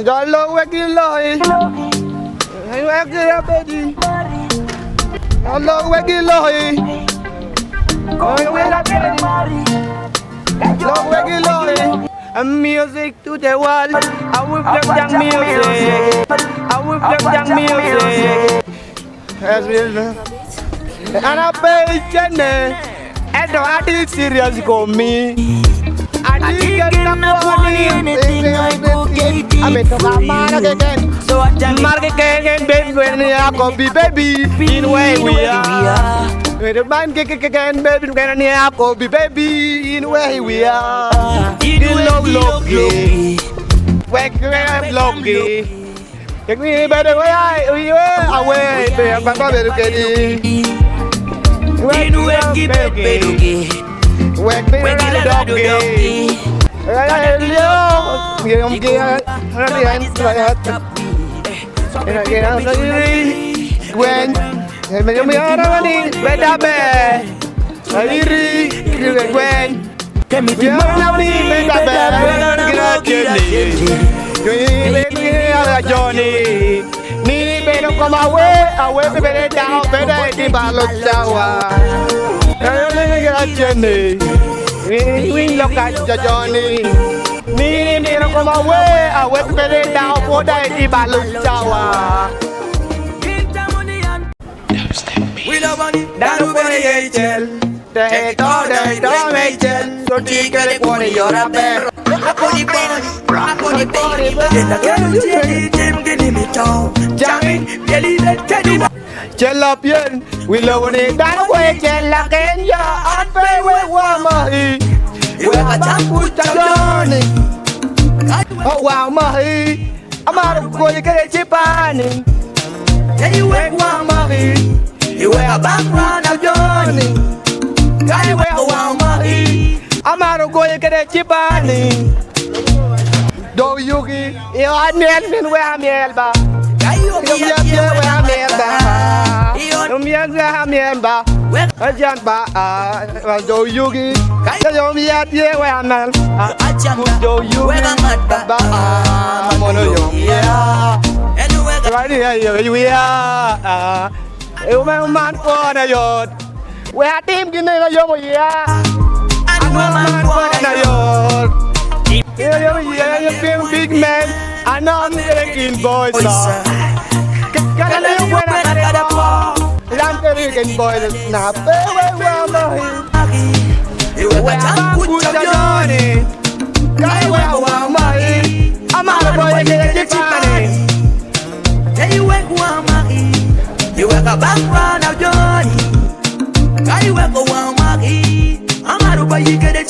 Jalo wekiloi, wekiloi, jalo wekiloi, wekiloi. Music to the world, I will play young music, I will play young music. As we know, and I pay Jenny, and I did serious for me. I did get the money, I made the market, so I just market again, baby, when I go be baby, in way we are. With the man again, baby, when I go be baby, in way we are. In low, low, wake up, low. Take me better way I away, I'm not going to get it. Wake me right up, Johnny, ni pero como away, pero down, pero di balot jawa. Johnny, ni lo kaca Johnny, ni pero como away, pero down, pero di balot jawa. We love money, down for the angel. They don't angel, so take it for your affair. Chella bien, we love it that way. Chella Kenya, I pay with Wamahi. You have a jump with Johnny. Oh, wow, Mahi. I'm out of going to get a chipani. Then you went Wamahi. You wear a background of Johnny. I wear Wamahi. I'm out of going to get a chipani. Do Yugi, you are men where I'm elba. You where I'm elba. I'm elba. I jump by Do Yugi. You me at here where I'm elba. Do you I'm on you. Right here, we are. You man for the yacht. We are team in the yacht. I'm man for the yacht. You're big man, I know I'm making boys. Gotta live when I got it up. I'm making boys now. You were a jump with Johnny. Guy, where I'm out of boy, get a party. Then you went Wamahi. You were a background of Johnny. Guy, where I'm out of boy, get a